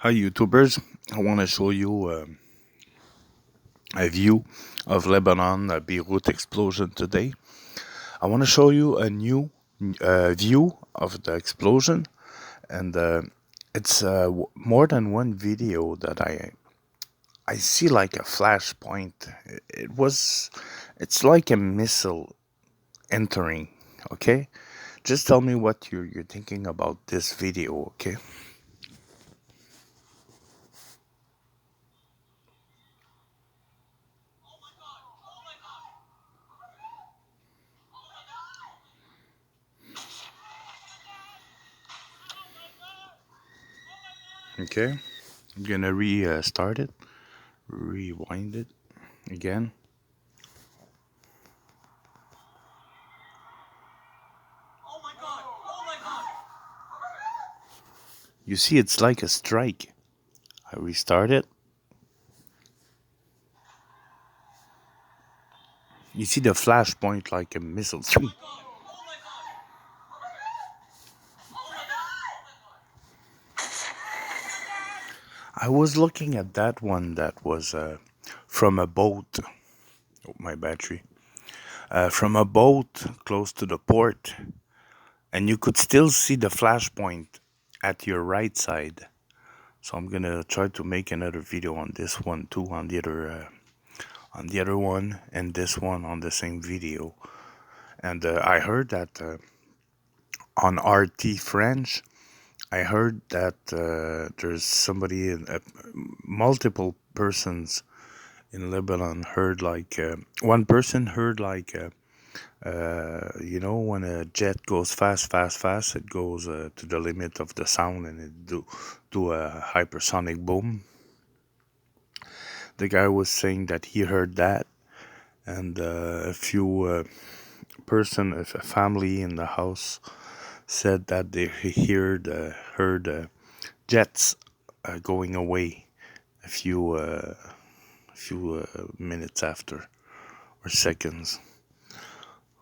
Hi YouTubers, I want to show you a view of Lebanon Beirut explosion today. I want to show you a new view of the explosion, and it's more than one video that I see like a flashpoint. It's like a missile entering. Okay, just tell me what you're thinking about this video. Okay. Okay, I'm gonna restart it, rewind it again. You see, it's like a strike. I restart it. You see the flashpoint like a missile. I was looking at that one that was from a boat. Oh, my battery. From a boat close to the port, and you could still see the flashpoint at your right side. So I'm gonna try to make another video on this one too, on the other one, and this one on the same video. And I heard that on RT French, I heard that there's somebody, multiple persons in Lebanon heard like one person heard like when a jet goes fast, fast, fast, it goes to the limit of the sound and it do a hypersonic boom. The guy was saying that he heard that, and a few a family in the house said that they heard jets going away a few minutes after or seconds.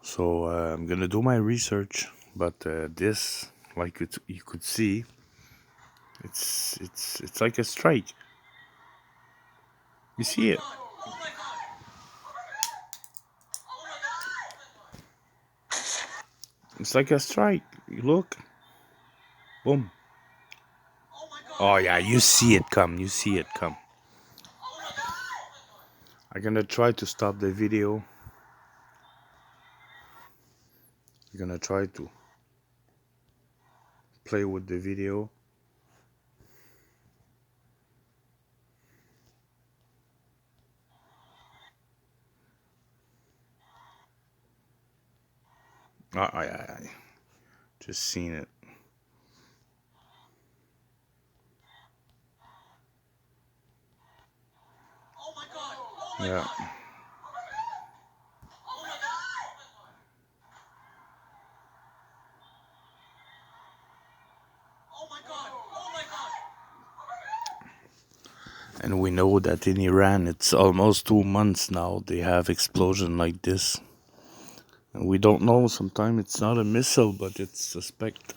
So I'm gonna do my research, but this, like you could see, it's like a strike. You see it? It's like a strike. You look, boom. Oh yeah, you see it come. You see it come. I'm gonna try to stop the video. I'm gonna try to play with the video. I just seen it. Yeah. And we know that in Iran, it's almost 2 months now they have explosion like this. And we don't know, sometimes it's not a missile, but it's suspect.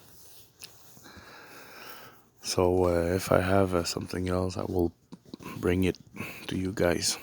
So if I have something else, I will bring it to you guys.